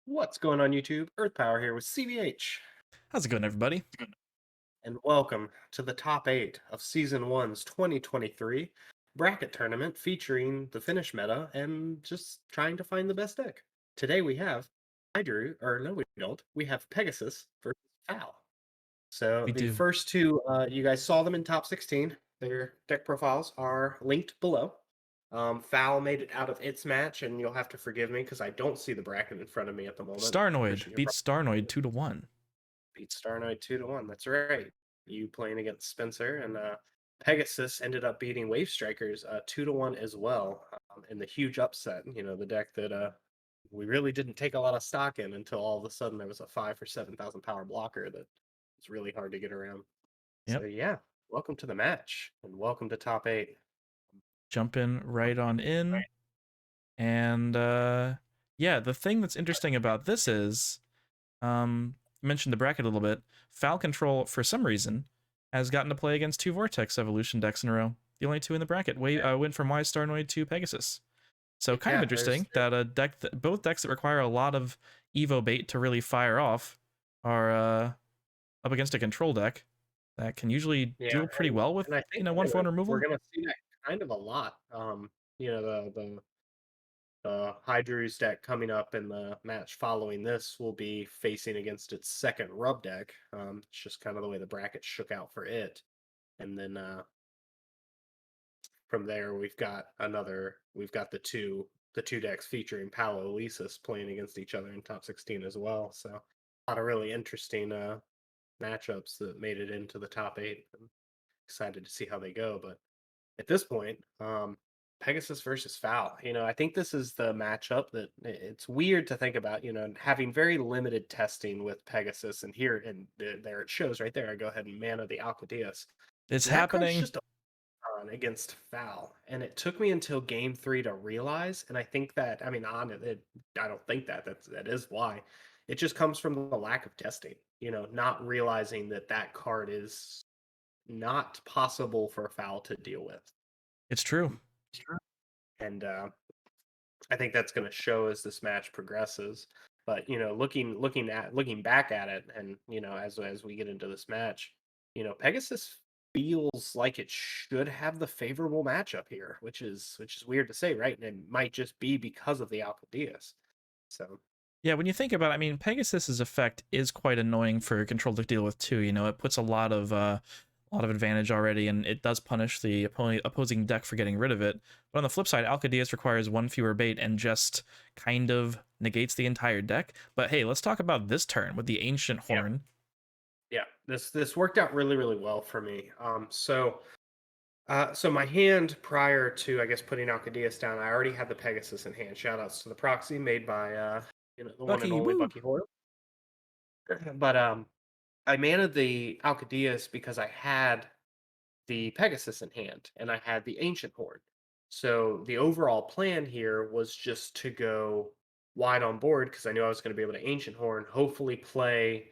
What's going on YouTube? Earth Power here with CBH, How's it going, everybody? and welcome to the top 8 of Season 1's 2023 bracket tournament featuring the Finnish meta and just trying to find the best deck. Today we have no we don't, we have Pegasus versus Phal. So We the do. first two, you guys saw them in top 16. Their deck profiles are linked below. Phal made it out of its match, and you'll have to forgive me because I don't see the bracket in front of me at the moment. Starnoid Christian, you're beats Starnoid 2-1. beat Starnoid 2-1. That's right. You playing against Spencer and Pegasus ended up beating Wave Strikers 2-1 as well in the huge upset. You know, the deck that we really didn't take a lot of stock in until all of a sudden there was a 5 or 7,000 power blocker that was really hard to get around. So Yep. yeah, welcome to the match and welcome to top 8. Jumping right on in. And yeah, the thing that's interesting about this is, I mentioned the bracket a little bit. Phal Control, for some reason, has gotten to play against 2 Vortex Evolution decks in a row. The only 2 in the bracket. Went from Y Starnoid to Pegasus. So kind of Yeah, there's interesting that both decks that require a lot of Evo bait to really fire off are up against a control deck that can usually yeah, deal pretty well with, and I think 1-for-1 we're removal. gonna see that kind of a lot. You know, the Hydru's deck coming up in the match following this will be facing against its second rub deck. It's just kind of the way the bracket shook out for it. And then from there we've got the two decks featuring Palo Elisis playing against each other in top 16 as well. So a lot of really interesting matchups that made it into the top 8. I'm excited to see how they go, but at this point, Pegasus versus Phal. You know, I think this is the matchup that it's weird to think about. You know, having very limited testing with Pegasus, and there it shows right there. I go ahead and mana the Alcadius. It's That card's happening. just a on against Phal, and it took me until game 3 to realize. And I think that I mean, I don't think that is why. It just comes from the lack of testing. You know, not realizing that that card is not possible for Phal to deal with. It's true. Sure. And I think that's going to show as this match progresses. But you know, looking back at it, and you know, as we get into this match, you know, Pegasus feels like it should have the favorable matchup here, which is weird to say, right? And it might just be because of the Alcadias. So Yeah, when you think about it, I mean, Pegasus's effect is quite annoying for control to deal with too. It puts a lot of advantage already, and it does punish the opposing deck for getting rid of it. But on the flip side, Alcadius requires 1 fewer bait and just kind of negates the entire deck. But hey, let's talk about this turn with the Ancient yeah, Horn. yeah, this worked out really well for me. So my hand prior to I guess putting Alcadius down, I already had the Pegasus in hand. Shoutouts to the proxy made by the one and Bucky, only woo! Bucky Hoyle. But I managed the Alcadius because I had the Pegasus in hand and I had the Ancient Horn. So the overall plan here was just to go wide on board because I knew I was going to be able to Ancient Horn, hopefully play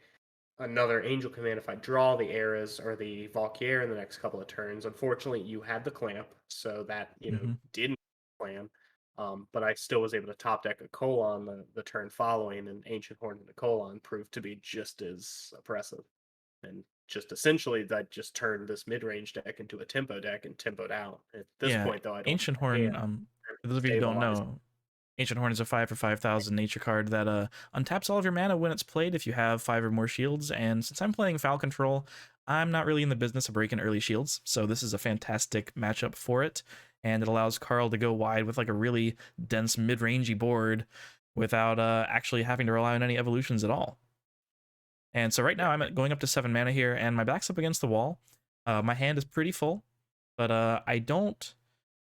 another Angel Command if I draw the Eras or the Valkyrie in the next couple of turns. Unfortunately, you had the Clamp, so that Hmm. didn't plan. But I still was able to top deck a Colon the turn following, and Ancient Horn and a Colon proved to be just as oppressive. And just essentially, that just turned this mid range deck into a tempo deck and tempoed out. At this Yeah, point, though, I don't Ancient have a Horn. hand For those of you who don't stabilize. know, Ancient Horn is a 5 for 5,000 nature card that untaps all of your mana when it's played if you have 5 or more shields. And since I'm playing Foul Control, I'm not really in the business of breaking early shields, so this is a fantastic matchup for it. And it allows Carl to go wide with like a really dense mid-rangey board without actually having to rely on any evolutions at all. And so right now I'm going up to 7 mana here, and my back's up against the wall. My hand is pretty full, but I don't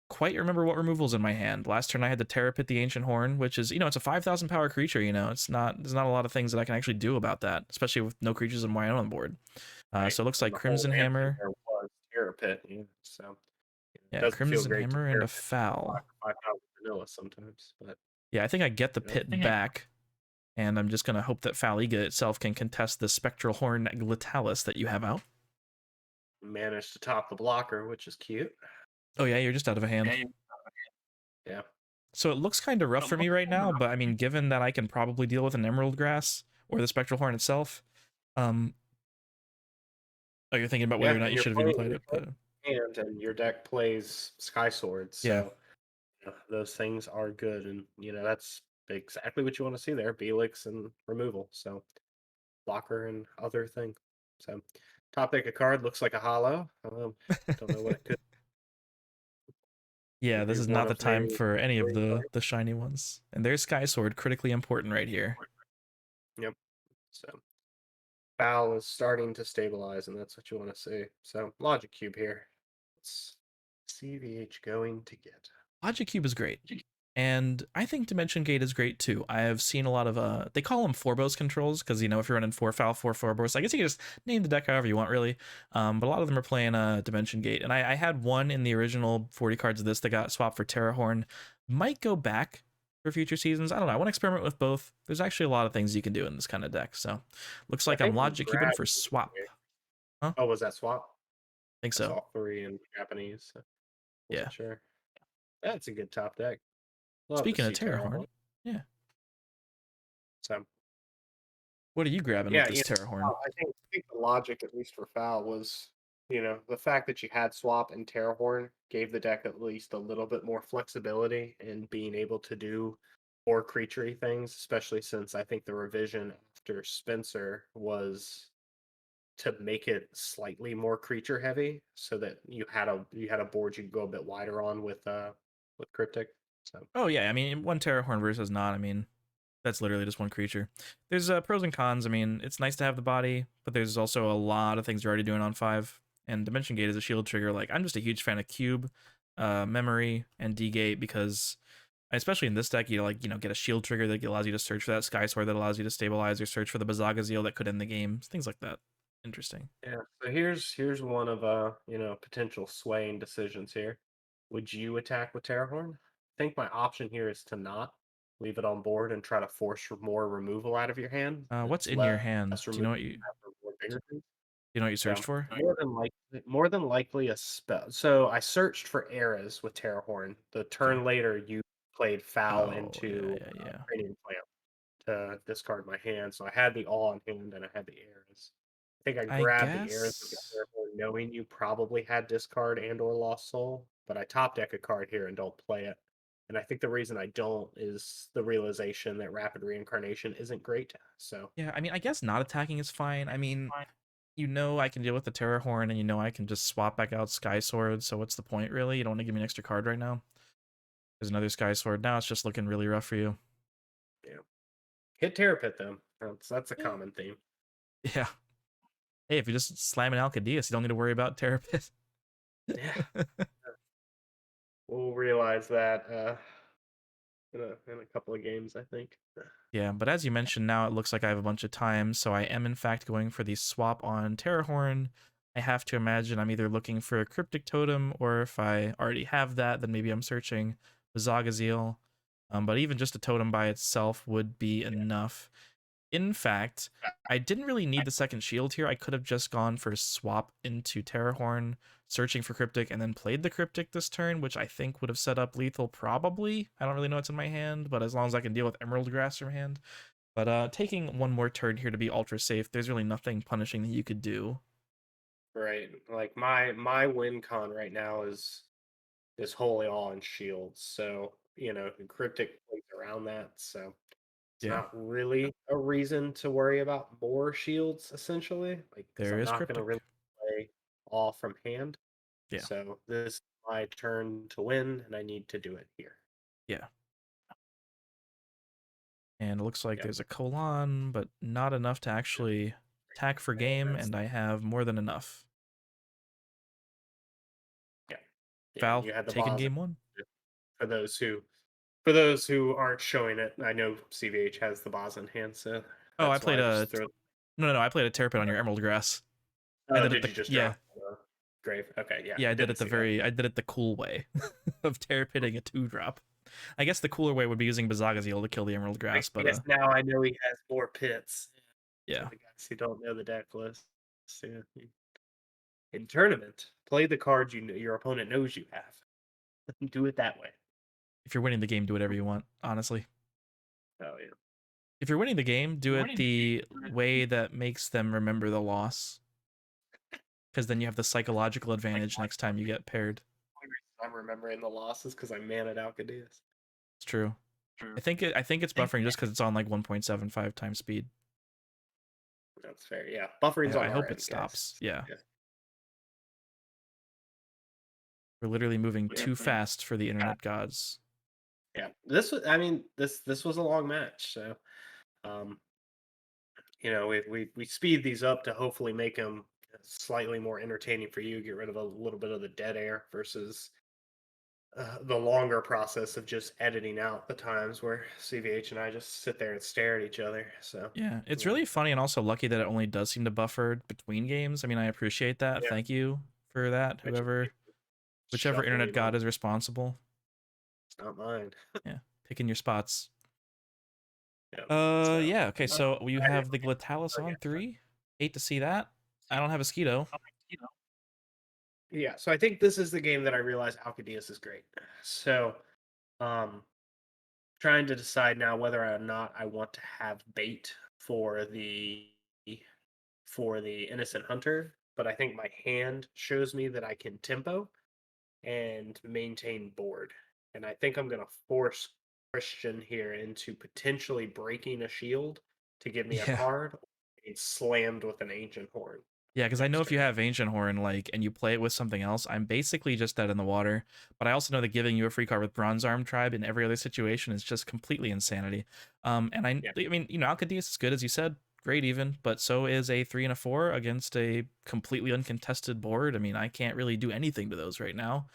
quite remember what removal's in my hand. Last turn I had the Terrapit the Ancient Horn, which is, it's a 5,000 power creature, there's not a lot of things that I can actually do about that, especially with no creatures of my own on board. Right, So it looks and like the whole Crimson answer Hammer. there was Terror Pit. Yeah, so it Yeah, doesn't feel Crimson great to Hammer and Terror a Pit Foul. 5,000 vanilla sometimes, but Yeah, I think I get the you know, pit back, and I'm just going to hope that Faliga itself can contest the Spectral Horn Glitalis that you have out. managed to top the blocker, which is cute. Oh yeah, you're just out of a hand. Yeah. So it looks kind of rough for me right now, but I mean, given that I can probably deal with an Emerald Grass or the Spectral Horn itself, um, oh, you're thinking about whether Yeah, or not and you should have even played you're it, but playing hand, and your deck plays Sky Sword, yeah. so those things are good, and that's exactly what you want to see there: Belix and removal. So blocker and other thing. So top deck a card looks like a hollow. Don't know what it could. Yeah, Could be this is one not the of time maybe for any of three the shiny ones. And there's Sky Sword, critically important right here. cards. Yep. So Phal is starting to stabilize, and that's what you want to see. So Logic Cube here. What's CVH going to get? Logic Cube is great. And I think Dimension Gate is great too. I have seen a lot of they call them Forbos controls because if you're running 4 Phal, 4 Forbos, I guess you can just name the deck however you want really. But a lot of them are playing Dimension Gate, and I had one in the original 40 cards of this that got swapped for Terrahorn. Might go back for future seasons. I don't know. I want to experiment with both. There's actually a lot of things you can do in this kind of deck. So looks I like I'm think Logic Cubing grab. for swap. Huh? Oh, was that swap? Think I so. saw three in Japanese. So Yeah. wasn't sure. That's a good top deck. Love to Speaking of see Terrahorn. Terrahorn, yeah. So What are you grabbing with yeah, this Terrahorn? I think the logic, at least for Foul, was the fact that you had swap and Terrahorn gave the deck at least a little bit more flexibility in being able to do more creaturey things, especially since I think the revision after Spencer was to make it slightly more creature heavy, so that you had a board you could go a bit wider on with Cryptic. So Oh yeah, I mean one Terrahorn versus not. I mean that's literally just one creature. There's pros and cons. I mean it's nice to have the body, but there's also a lot of things you're already doing on 5. And Dimension Gate is a shield trigger. Like I'm just a huge fan of Cube, Memory, and D Gate because especially in this deck you get a shield trigger that allows you to search for that Sky Sword that allows you to stabilize or search for the Bazagazeel that could end the game. Things like that. Interesting. yeah, so here's one of potential swaying decisions here. Would you attack with Terrahorn? I think my option here is to not leave it on board and try to force more removal out of your hand. What's It's in your hand? less Do you removal know what you for more bigger things. searched So for? more than likely a spell. So I searched for eras with Terrahorn. The Okay. turn later, you played Foul Oh yeah, into yeah, yeah. Cranium Clamp to discard my hand. So I had the Awe in hand and I had the eras. I think I I grabbed the eras with the guess. Terrahorn, knowing you probably had discard and/or Lost Soul, but I top deck a card here and don't play it. And I think the reason I don't is the realization that Rapid Reincarnation isn't great. So Yeah, I mean, I guess not attacking is fine. I mean, I can deal with the Terrahorn, and I can just swap back out Sky Sword. So what's the point, really? You don't want to give me an extra card right now. There's another Sky Sword. Now it's just looking really rough for you. yeah, hit Terrapit them. That's a Yeah. common theme. Yeah. Hey, if you just slam an Alcadius, you don't need to worry about Terrapit. Yeah, we'll realize that in a couple of games, I think. Yeah, but as you mentioned, now it looks like I have a bunch of time, so I am in fact going for the swap on Terrahorn. I have to imagine I'm either looking for a Cryptic Totem, or if I already have that, then maybe I'm searching the Zagaziel. But even just a totem by itself would be enough. In fact, I didn't really need the second shield here. I could have just gone for swap into Terrahorn, searching for Cryptic, and then played the Cryptic this turn, which I think would have set up lethal probably. I don't really know what's in my hand, but as long as I can deal with Emerald Grass from hand. But taking one more turn here to be ultra safe, there's really nothing punishing that you could do. Right. Like my win con right now is wholly all in shields. So, Cryptic plays around that. So it's Yeah, not really a reason to worry about more shields, essentially. Like, because there I'm is not gonna Cryptic. really play all from hand. Yeah, So this is my turn to win, and I need to do it here. yeah. And it looks like Yep. there's a colon, but not enough to actually attack for And game, that's and I have more than enough. yeah. Yeah, and Phal you had the taking Bombazar. game one. For those who for those who aren't showing it, I know CVH has the Boz in hand, so Oh, I that's why played I just a threw. no. I played a Terrapin on your Emerald Grass. I Oh, did it did the you just yeah drop the grave? Okay, yeah, yeah. didn't see that. I did it the cool way of Terrapinning a 2-drop. I guess the cooler way would be using Bazagaziel to kill the Emerald I Grass, but guess now I know he has more pits. For yeah, the guys who don't know the deck list, yeah. In tournament, play the cards your opponent knows you have. Do it that way. If you're winning the game, do whatever you want, honestly. Oh yeah. If you're winning the game, do it the way that makes them remember the loss, because then you have the psychological Like advantage next time you get paired. the only reason I'm remembering the losses because I maned out Cadeas. It's true. True. I think it's buffering just because it's on like 1.75 times speed. That's fair. Yeah, buffering's on I our hope end, it guys. stops. Yeah. Yeah. We're literally moving Yeah. too fast for the internet gods. Yeah. This was. I mean, this was a long match, so um, we speed these up to hopefully make them slightly more entertaining for you. Get rid of a little bit of the dead air versus the longer process of just editing out the times where CVH and I just sit there and stare at each other. So Yeah, it's yeah, really funny and also lucky that it only does seem to buffer between games. I mean, I appreciate that. yeah. Thank you for that. I just keep Whichever internet shuffling on. god is responsible. It's not mine. Yeah, picking your spots. Yeah. So Yeah. Okay, so you I did. have the Glitalis Oh, yeah. on 3. Hate to see that. I don't have a Skeeto. Yeah, so I think this is the game that I realize Alcadius is great. So, um, trying to decide now whether or not I want to have bait for the innocent hunter, but I think my hand shows me that I can tempo and maintain board. And I think I'm going to force Christian here into potentially breaking a shield to give me a Yeah. card. It's slammed with an ancient horn Yeah, because I know next if you turn. have Ancient Horn, like, and you play it with something else, I'm basically just dead in the water. But I also know that giving you a free card with Bronze Arm Tribe in every other situation is just completely insanity. And Yeah, I mean, Alcadius is good, as you said, great even, but so is a 3 and a 4 against a completely uncontested board. I mean, I can't really do anything to those right now.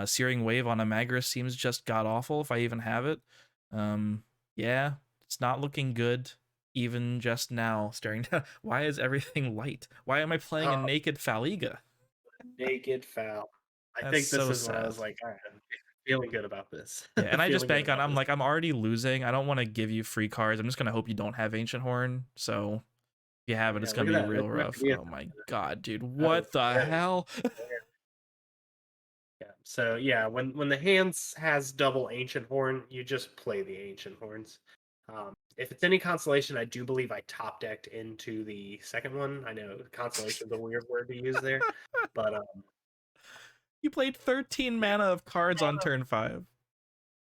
Searing Wave on a Magris seems just god awful if I even have it. Um, yeah, it's not looking good even just now staring down. Why is everything light? Why am I playing a oh, naked Faliga? naked foul. I That's think this so is when I sad. was like, all right, I'm feeling good about this. Yeah, and I just Feeling good bank on. about I'm this. like, I'm already losing. I don't want to give you free cards. I'm just gonna hope you don't have Ancient Horn. So if you have it, Yeah, it's look gonna at be that. real That's not rough. gonna be Oh my god, dude, oh, what the yeah, hell? yeah. So yeah, when the hands has double ancient horn, you just play the ancient horns. If it's any consolation, I do believe I top decked into the second one. I know consolation is a weird word to use there, but You played 13 mana of cards on turn 5.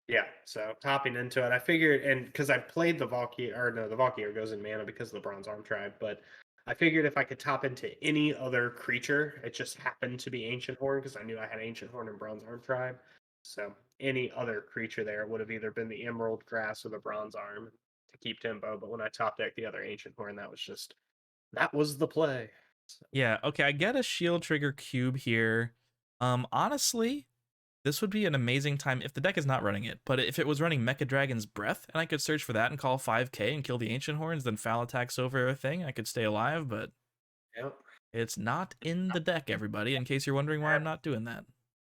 yeah, so topping into it, I figured, and because I played the Valkyrie, or no, the Valkyrie goes in mana because of the Bronze Arm Tribe, but I figured if I could top into any other creature, it just happened to be Ancient Horn because I knew I had Ancient Horn and Bronze Arm Tribe. So any other creature there would have either been the Emerald Grass or the Bronze Arm to keep tempo. But when I top decked the other Ancient Horn, that was the play. So, Yeah, okay, I get a shield trigger cube here. Honestly, this would be an amazing time if the deck is not running it, but if it was running Mecha Dragon's Breath and I could search for that and call 5k and kill the Ancient Horns, then Phal attacks over a thing, I could stay alive, but yep, it's not in the deck, everybody, in case you're wondering why I'm not doing that.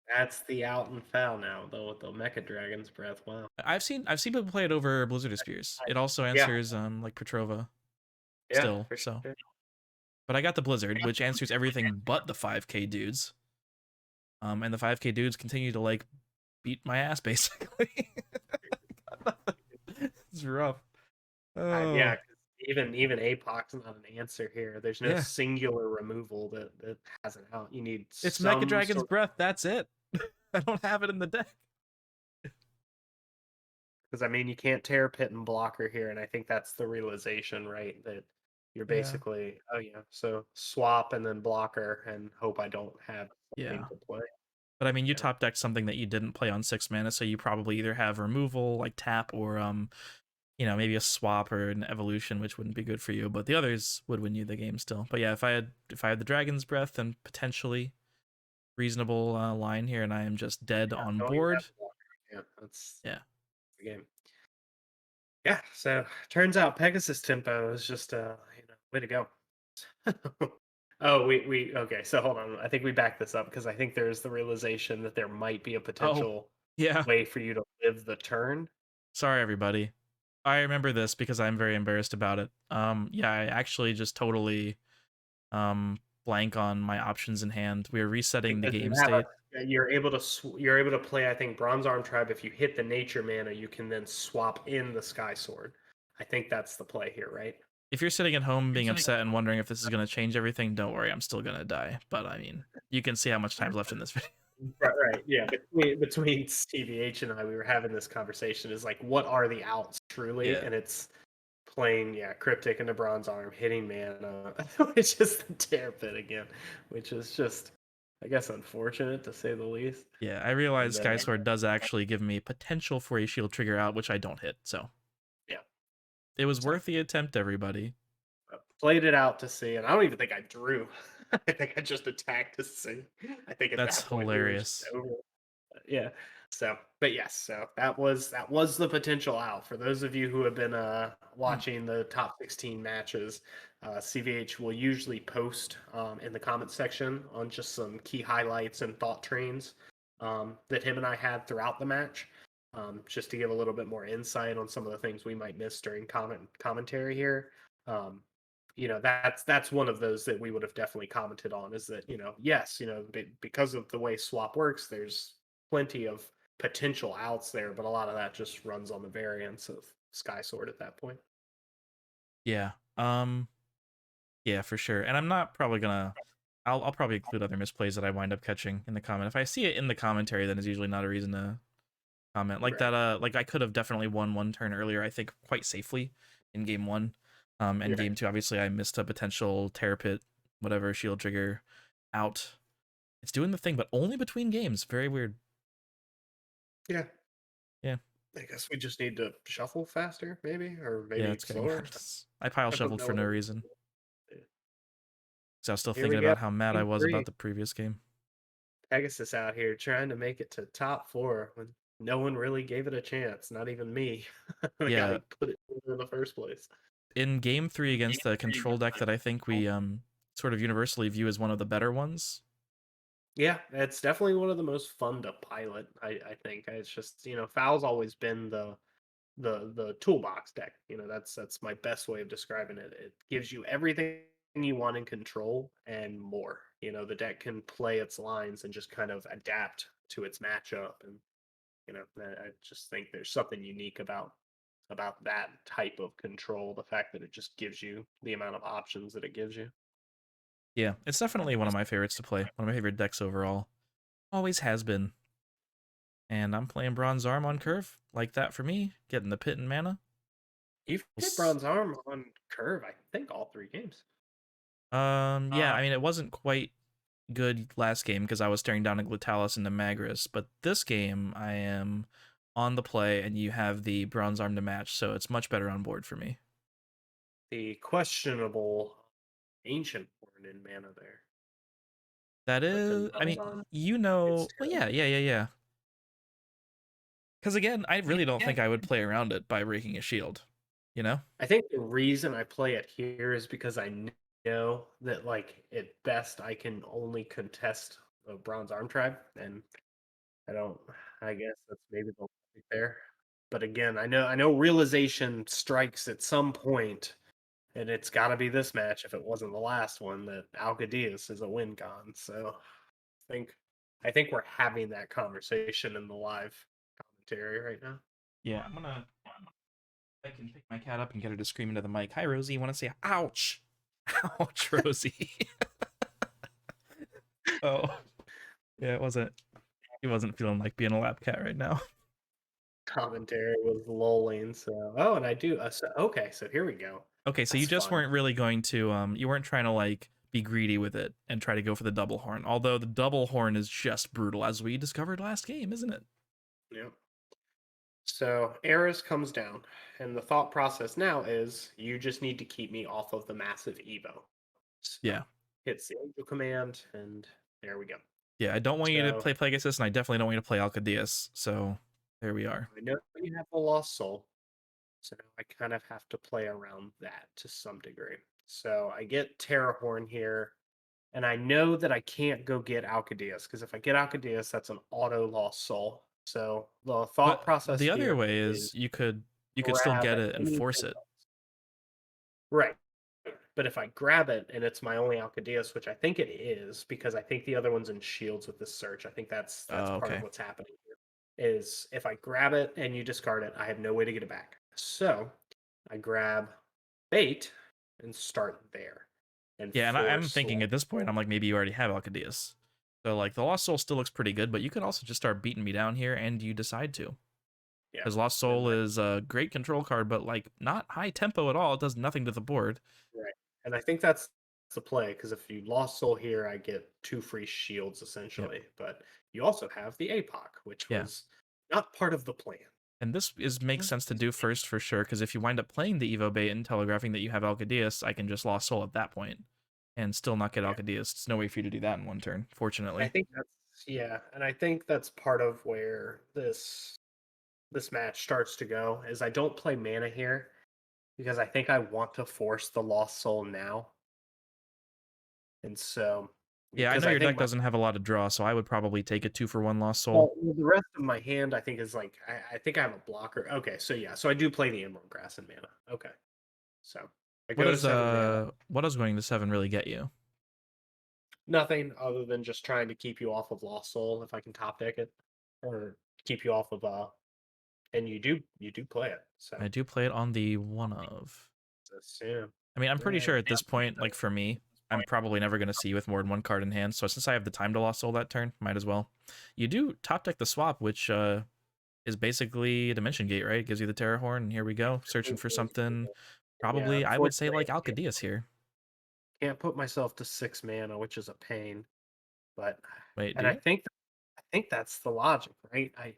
that's the out and foul now, though, with the Mecha Dragon's Breath. Wow. I've seen people play it over Blizzard of Spears. It also Yeah, answers like Petrova yeah, still, for so. sure. But I got the Blizzard, which answers everything but the 5k dudes. And the 5k dudes continue to like beat my ass basically. It's rough. Yeah, Oh, 'cause even APOC's not an answer here. There's no yeah. singular removal that has an out. You need It's Mecha some Dragon's sort Breath. That's it. I don't have it in the deck. because I mean you can't tear pit and blocker here, and I think that's the realization, right? That you're Yeah. basically oh yeah, so swap and then blocker and hope I don't have something Yeah. to play. But I mean, you Yeah, top deck something that you didn't play on 6 mana, so you probably either have removal, like tap, or maybe a swap or an evolution, which wouldn't be good for you. But the others would win you the game still. But yeah, if I had the Dragon's Breath, then potentially reasonable line here, and I am just dead yeah, on don't even have board. to blocker. Yeah, that's Yeah. the game. Yeah, so turns out Pegasus tempo is just way to go. Oh, we okay. So hold on. I think we back this up because I think there's the realization that there might be a Oh, potential yeah. way for you to live the turn. Sorry, everybody. I remember this because I'm very embarrassed about it. Yeah, I actually just totally blank on my options in hand. We are I resetting think the that game state. you're able to play, I think, Bronze Arm Tribe. If you hit the nature mana, you can then swap in the Sky Sword. I think that's the play here, right? If you're sitting at home being upset and wondering if this is going to change everything, don't worry, I'm still going to die. But I mean, you can see how much time's left in this video. Right, right. Yeah, between CVH and I, we were having this conversation. Is like, what are the outs truly? Yeah. And it's playing, yeah, Cryptic into Bronze Arm, hitting mana, which is the tear pit again, which is just, I guess, unfortunate to say the least. Yeah, I And realize then, Sky Sword does actually give me potential for a shield trigger out, which I don't hit. So yeah, it was so worth the attempt, everybody. played it out to see, and I don't even think I drew. I think I just attacked to see. I think at That's that point we were just hilarious. over. Yeah. So, but yes, so that was the potential out for those of you who have been Hmm. watching the top 16 matches. CVH will usually post in the comment section on just some key highlights and thought trains that him and I had throughout the match, just to give a little bit more insight on some of the things we might miss during commentary here. Um, that's one of those that we would have definitely commented on, is that, yes, because of the way swap works, there's plenty of potential outs there, but a lot of that just runs on the variance of Sky Sword at that point. Yeah. Yeah, for sure. And I'm not probably gonna. I'll probably include other misplays that I wind up catching in the comment. If I see it in the commentary, then it's usually not a reason to comment. Like Right. that. Like I could have definitely won one turn earlier. I think quite safely in game one. And Yeah. game two, obviously, I missed a potential Terror Pit, whatever shield trigger out. It's doing the thing, but only between games. Very weird. Yeah. Yeah. I guess we just need to shuffle faster, maybe, or Yeah, maybe it's getting slower. madness. I pile I don't shoveled for know. no reason. Because I was still Here thinking we go. about how mad I Game was about three. the previous game. Pegasus out here trying to make it to top four when no one really gave it a chance, not even me. The guy Yeah, who put it in the first place. in game three against the control deck that I think we sort of universally view as one of the better ones. Yeah, it's definitely one of the most fun to pilot. I think it's just, Fowl's always been the toolbox deck. That's my best way of describing it. It gives you everything you want in control and more. The deck can play its lines and just kind of adapt to its matchup. And I just think there's something unique about that type of control. The fact that it just gives you the amount of options that it gives you. Yeah, it's definitely one of my favorites to play. One of my favorite decks overall. Always has been. And I'm playing Bronze Arm on curve. Like that for me. Getting the pit and mana. You've hit bronze arm on curve, I think, all 3 games. Yeah, I mean, it wasn't quite good last game because I was staring down a Glutalis into Magris, but this game I am on the play and you have the Bronze Arm to match, so it's much better on board for me. The questionable ancient horn in mana there. That But the is, I bronze mean, arm, it's well, terrible. yeah. Because again, I really don't think I would play around it by breaking a shield, you know? I think the reason I play it here is because I know that, like, at best I can only contest a bronze arm tribe, and I don't. I guess that's maybe the logic there. But again, I know realization strikes at some point, and it's got to be this match if it wasn't the last one, that Alcadius is a win con. So think I think we're having that conversation in the live commentary right now. Yeah, I can pick my cat up and get her to scream into the mic. Hi, Rosie. You want to say ouch? Ouch, Rosie. Oh, yeah, he wasn't feeling like being a lap cat right now. Commentary was lulling. So and I do. Okay, so here we go. Okay, so you That's just fun. weren't really going to you weren't trying to like be greedy with it and try to go for the double horn. Although the double horn is just brutal, as we discovered last game, isn't it? Yeah. So Eris comes down, and the thought process now is you just need to keep me off of the massive Evo. So Yeah. hits the angel command, and there we go. Yeah, I don't want you to So play Pegasus, and I definitely don't want you to play Alcadius. So there we are. I know you have the lost soul, so now I kind of have to play around that to some degree. So I get Terrahorn here, and I know that I can't go get Alcadius, because if I get Alcadius, that's an auto lost soul. So the thought But process the other here way is is you could still grab get it and anything force it. else. Right. But if I grab it and it's my only Alcadeus, which I think it is, because I think the other one's in shields with this search. I think that's Oh, part of okay. what's happening here. Is if I grab it and you discard it, I have no way to get it back. So I grab bait and start there and Yeah, and I'm force thinking Lost at this point, Soul. I'm like, maybe you already have Alcadeus. So, like, the Lost Soul still looks pretty good, but you could also just start beating me down here, and you decide to. Yeah. Because Lost Soul And is a great control card, but, like, not high tempo at all. It does nothing to the board. right. And I think that's the play, because if you Lost Soul here, I get 2 free shields Yep. essentially. But you also have the APOC, which Yeah. was not part of the plan. And this makes sense to do first for sure, because if you wind up playing the Evo bait and telegraphing that you have Alcadeus, I can just Lost Soul at that point and still not get Yeah. Alcadeus. It's no way for you to do that in one turn, I fortunately. think that's yeah, and I think that's part of where this match starts to go is I don't play mana here because I think I want to force the Lost Soul now. And so Yeah, I because know I your think deck my doesn't have a lot of draw, so I would probably take a 2-for-1 Lost Soul. well, the rest of my hand I think is like I think I have a blocker. Okay, so yeah, so I do play the Emerald Grass and mana. Okay. So I What go to does 7 mana. what does going to 7 really get you? Nothing other than just trying to keep you off of Lost Soul if I can top deck it. Or keep you off of and you do play it. So I do play it on the one of. yeah. I mean, I'm pretty Yeah, sure at this point, like for me, I'm probably never going to see you with more than one card in hand. So since I have the time to Lost Soul that turn, might as well. You do top deck the swap, which is basically a Dimension Gate, right? It gives you the Terror Horn, and here we go, searching for something. yeah, Probably, I would say unfortunately, like Alcadeus here. can't put myself to 6 mana, which is a pain. But Wait, do and you? What I think that's the logic, right? are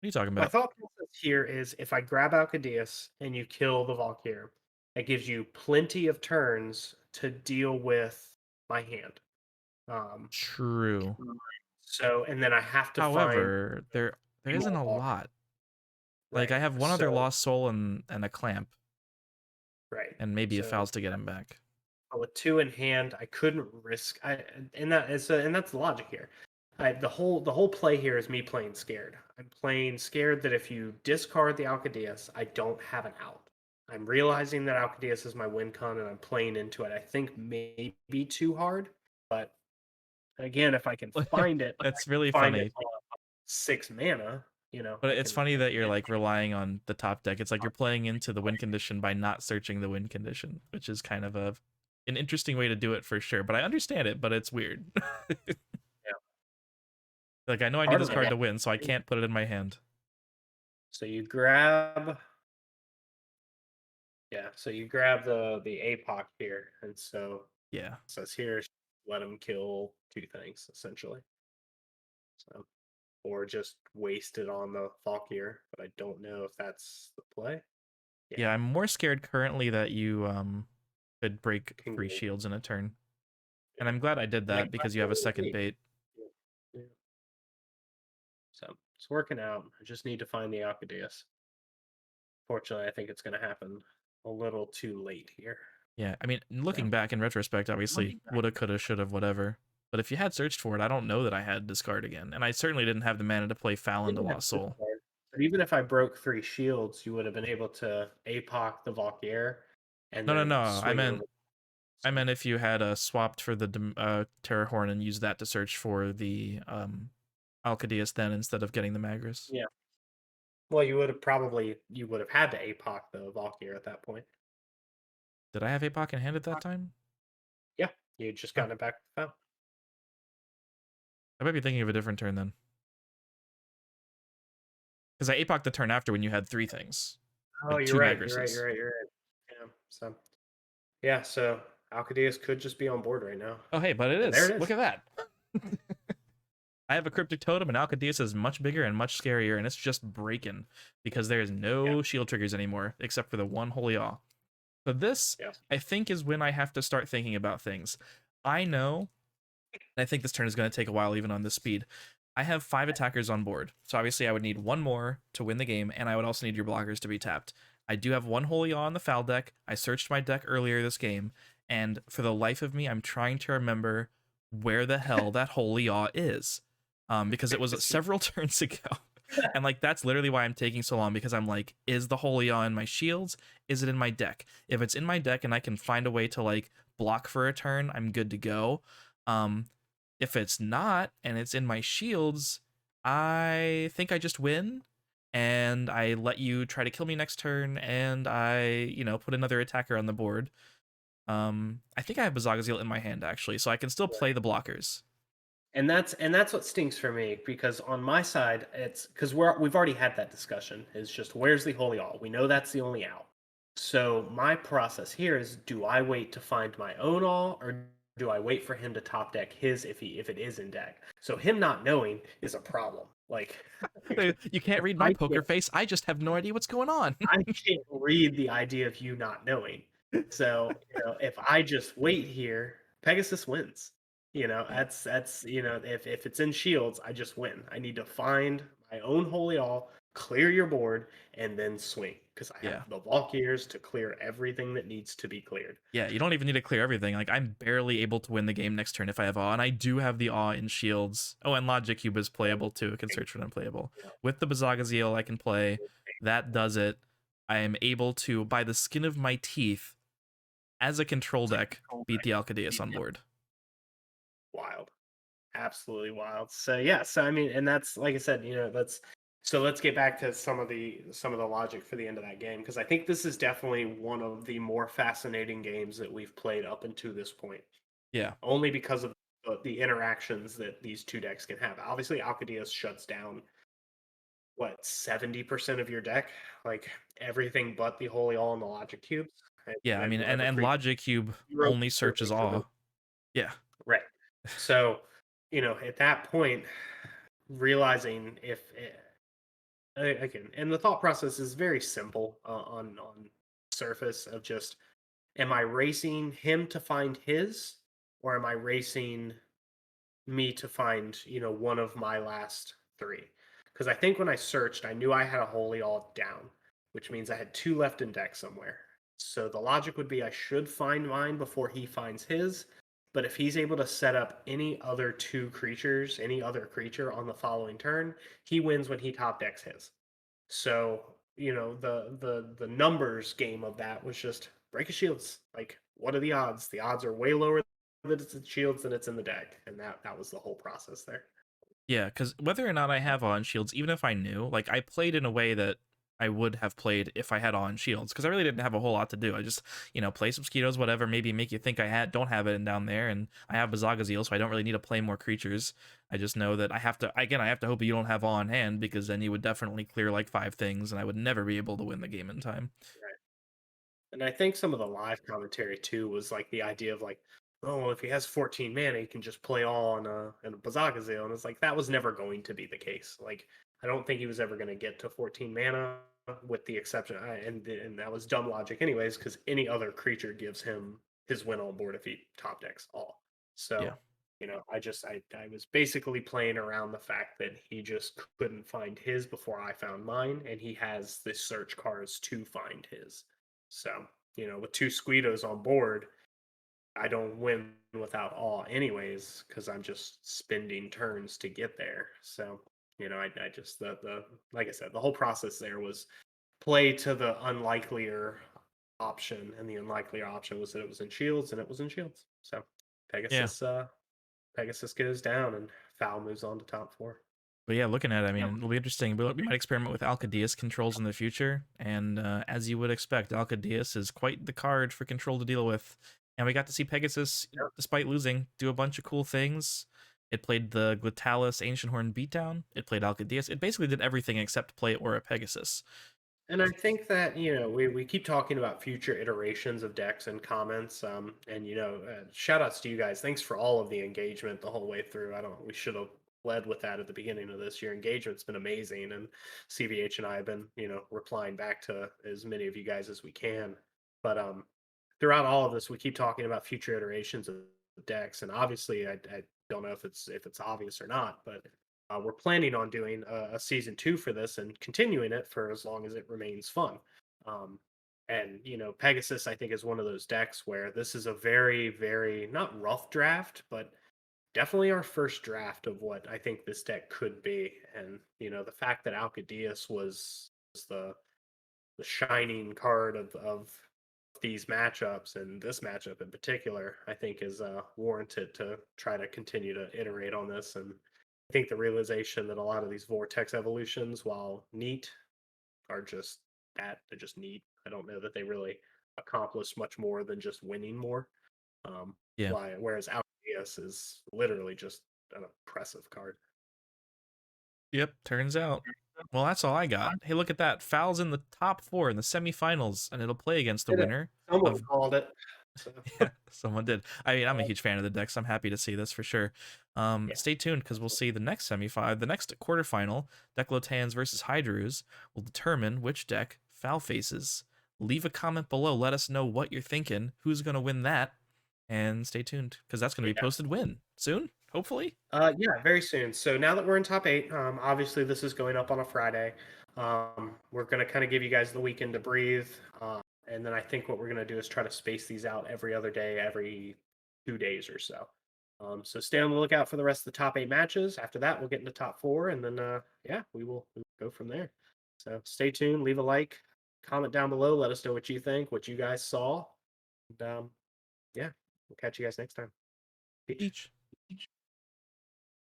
you talking My about? thought process here is if I grab Alcadeus and you kill the Valkyr, it gives you plenty of turns to deal with my hand. Um, True. so and then I have to find However, there isn't more a Valkyr. lot. Like Right. I have one other So Lost Soul and a Clamp, right. and maybe a So Phals to get him back. with 2 in hand, I couldn't risk. And that's the logic here. The whole play here is me playing scared. I'm playing scared that if you discard the Alcadeus, I don't have an out. I'm realizing that Alcadeus is my win con, and I'm playing into it. I think maybe too hard, but again, if I can find it, That's really find it funny. on 6 mana. But I it's can. funny that you're like relying on the top deck. It's like you're playing into the win condition by not searching the win condition, which is kind of an interesting way to do it for sure. But I understand it, but it's weird. Yeah, Like I know I need part this of card it. to win, so I can't put it in my hand. So you grab Yeah, so you grab the APOC here, and so Yeah. it says here, let him kill 2 things essentially. So, or just waste it on the Valkyr, but I don't know if that's the play. Yeah, Yeah, I'm more scared currently that you could break can 3 go. shields in a turn. And Yeah, I'm glad I did and I that got because you have a the second bait. bait. Yeah, yeah. So it's working out. I just need to find the Alcadeus. Fortunately, I think it's going to happen a little too late here. Yeah, I mean, So looking back in retrospect, obviously, woulda, coulda, shoulda, whatever. But if you had searched for it, I don't know that I had discard again, and I certainly didn't have the mana to play Phal into didn't have Lost this Soul. card, but even if I broke 3 shields, you would have been able to APOC the Valkyr and No, no, then no. swing over. I So, meant if you had swapped for the Terror Horn and used that to search for the Alcadeus then instead of getting the Magris. yeah. Well, you would have had to APOC the Valkyr at that point. Did I have APOC in hand at that time? Yeah, you just Oh, gotten it back with Phal. I might be thinking of a different turn then. Because I APOC the turn after when you had 3 things. Oh, Like you're 2 right. You're right. Magrises. You're right. You're right. So Alcadeus could just be on board right now, Oh, hey, but it and there is. it Look is. at that. I have a Cryptic Totem, and Alcadeus is much bigger and much scarier, and it's just breaking because there's Yeah. no shield triggers anymore except for the one Holy Awe. So this, Yeah. I think, is when I have to start thinking about things. I know, and I think this turn is going to take a while even on this speed. I have 5 attackers on board, so obviously I would need 1 more to win the game, and I would also need your blockers to be tapped. I do have 1 Holy Awe on the Phal deck. I searched my deck earlier this game, and for the life of me, I'm trying to remember where the hell that Holy Awe is. Because it was several turns ago. And like that's literally why I'm taking so long, because I'm like, is the holy awe in my shields? Is it in my deck? If it's in my deck and I can find a way to like block for a turn, I'm good to go. Um, if it's not and it's in my shields, I think I just win and I let you try to kill me next turn, and I, put another attacker on the board. I think I have Bazagazil in my hand actually, so I can still play the blockers. And that's what stinks for me, because on my side it's because we've already had that discussion. Is just, where's the holy all? We know that's the only out. So my process here is, do I wait to find my own all, or do I wait for him to top deck his if it is in deck? So him not knowing is a problem. Like You can't read my I poker can't face. I just have no idea what's going on. I can't read the idea of you not knowing. So, if I just wait here, Pegasus wins. Yeah. That's if it's in shields, I just win. I need to find my own holy all, clear your board, and then swing, because I have Yeah. the Valkyrs to clear everything that needs to be cleared. Yeah, you don't even need to clear everything. Like I'm barely able to win the game next turn if I have awe, and I do have the awe in shields. Oh, and Logic Cube is playable too. It can search for unplayable. You know, With the Bazagaziel, I can play. That does it. I am able to, by the skin of my teeth, as a control deck, beat the Alcadeus on board. Wild. Absolutely wild. So yeah, so I mean, and that's like I said, let's get back to some of the logic for the end of that game, because I think this is definitely one of the more fascinating games that we've played up until this point. Yeah. Only because of the interactions that these two decks can have. Obviously, Alcadeus shuts down what, 70% of your deck, like everything but the Holy All and the Logic Cubes, Yeah, I and mean, and whatever and creature Logic Cube zero only searches for the awe. Yeah. right. So, at that point, realizing if again, and the thought process is very simple, on surface of just, am I racing him to find his, or am I racing me to find, one of my last three? Because I think when I searched, I knew I had a holy all down, which means I had two left in deck somewhere. So the logic would be, I should find mine before he finds his. But if he's able to set up any other two creatures, any other creature on the following turn, he wins when he top decks his. So, the numbers game of that was just break his shields. Like, what are the odds? The odds are way lower that it's in shields than it's in the deck, and that was the whole process there. Yeah, because whether or not I have on shields, even if I knew, like I played in a way that I would have played if I had on shields, because I really didn't have a whole lot to do. I just, play some mosquitoes, whatever, maybe make you think I don't have it down there, and I have Bazagazeel, so I don't really need to play more creatures. I just know that I have to hope you don't have on hand, because then you would definitely clear like 5 things, and I would never be able to win the game in time. Right. And I think some of the live commentary too was like the idea of like, oh, well, if he has 14 mana, he can just play all in a Bazagazeo. And it's like, that was never going to be the case. Like, I don't think he was ever going to get to 14 mana, with the exception, and that was dumb logic anyways, because any other creature gives him his win on board if he top decks all. Yeah. So, I was basically playing around the fact that he just couldn't find his before I found mine, and he has the search cards to find his. So, with two Squeedos on board, I don't win without awe anyways, because I'm just spending turns to get there. So, I just the like I said, the whole process there was play to the unlikelier option, and the unlikelier option was that it was in shields, and it was in shields. So Yeah. Pegasus uh Pegasus goes down, and Phal moves on to top four. But yeah, looking at it, I mean, it'll be interesting. We might experiment with Alcadeus controls in the future, and as you would expect, Alcadeus is quite the card for control to deal with. And we got to see Pegasus, Yep. despite losing, do a bunch of cool things. It played the Glitalis Ancient Horn beatdown. It played Alcadeus. It basically did everything except play Aura Pegasus. And I think that, we keep talking about future iterations of decks and comments. And shout outs to you guys. Thanks for all of the engagement the whole way through. We should have led with that at the beginning of this. Your engagement's been amazing, and CVH and I have been, replying back to as many of you guys as we can. But throughout all of this, we keep talking about future iterations of decks, and obviously, I don't know if it's obvious or not, but we're planning on doing a season two for this, and continuing it for as long as it remains fun. Um, and Pegasus, I think, is one of those decks where this is a very, very not rough draft, but definitely our first draft of what I think this deck could be. And the fact that Alcadius was the shining card of these matchups and this matchup in particular, I think is warranted to try to continue to iterate on this. And I think the realization that a lot of these vortex evolutions, while neat, are just that they're just neat. I don't know that they really accomplish much more than just winning more. Yeah. Whereas Alcadius is literally just an impressive card. Yep, turns out. Well, that's all I I got. Hey, look at that. Foul's in the top 4 in the semifinals, and it'll play against the did it. winner Someone of called it. So yeah, someone did. I mean, I'm a huge fan of the deck, so I'm happy to see this for sure. yeah, Stay tuned because we'll see the next semi-5, the next quarterfinal, Declotans versus Hydrus, will determine which deck Foul faces. Leave a comment below. Let us know what you're thinking. Who's going to win that? And stay tuned because that's going to be yeah. posted when? Soon? Hopefully? Yeah, very soon. So now that we're in top eight, obviously this is going up on a Friday. We're going to kind of give you guys the weekend to breathe. And then I think what we're going to do is try to space these out every other day, every 2 days or so. So stay on the lookout for the rest of the top eight matches. After that, we'll get into top four. And then, yeah, we will go from there. So stay tuned, leave a like, comment down below. Let us know what you think, what you guys saw. And, yeah, we'll catch you guys next time. Peace. Each.